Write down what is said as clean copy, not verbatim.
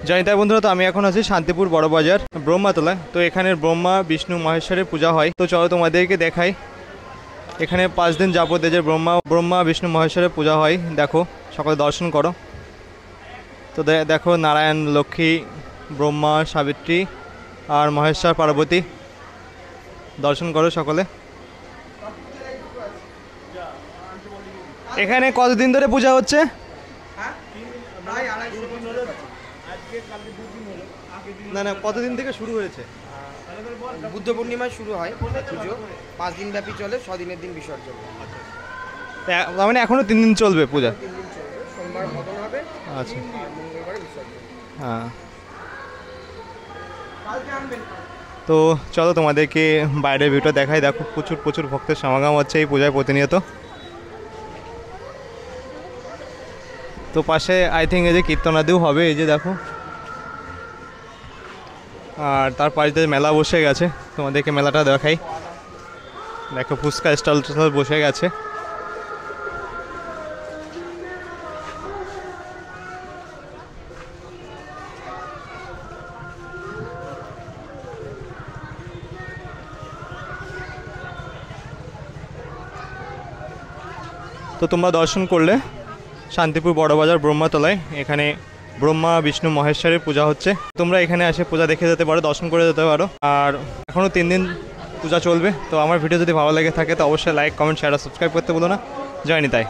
জানি তাই বন্ধুরা, তো আমি এখন আছি শান্তিপুর বড় বাজার ব্রহ্মাতলায়। তো এখানের ব্রহ্মা বিষ্ণু মহেশ্বরের পূজা হয়। তো চলো তোমাদেরকে দেখাই। এখানে 5 দিন যাবত যে ব্রহ্মা বিষ্ণু মহেশ্বরের পূজা হয়। দেখো, সকলে দর্শন করো। তো দেখো, নারায়ণ, লক্ষ্মী, ব্রহ্মা, সাবিত্রী আর মহেশ্বর পার্বতী, দর্শন করো সকলে। এখানে কতদিন ধরে পূজা হচ্ছে? না না, কতদিন থেকে শুরু হয়েছে? বুদ্ধ পূর্ণিমায় শুরু হয় পুজো, 5 দিন ব্যাপী চলে, 6 দিনের দিন বিসর্জন। তার মানে এখনো 3 দিন চলবে পূজা? 3 দিন চলবে, সোমবার হবন হবে, আচ্ছা, আর মঙ্গলবারে বিসর্জন। হ্যাঁ। তো চলো তোমাদেরকে বাইরের ভিউটা দেখাই। দেখো, প্রচুর প্রচুর ভক্তের সমাগম হচ্ছে এই পূজায় প্রতিনিয়ত। তো পাশে আই থিঙ্ক এই যে কীর্তনাদিও হবে, এই যে দেখো। আর তার পাশে মেলা বসে গেছে, তোমাদেরকে মেলাটা দেখাই। দেখো, ফুচকা স্টল বসে গেছে। তো তোমরা দর্শন করলে শান্তিপুর বড়বাজার ব্রহ্মাতলায়, এখানে ব্রহ্মা বিষ্ণু মহেশ্বরের পূজা হচ্ছে। তোমরা এখানে এসে পূজা দেখে যেতে পারো, দর্শন করে যেতে পারো। আর এখনও 3 দিন পূজা চলবে। তো আমার ভিডিও যদি ভালো লেগে থাকে তো অবশ্যই লাইক, কমেন্ট, শেয়ার আর সাবস্ক্রাইব করতে বলো না। জয় নিতাই।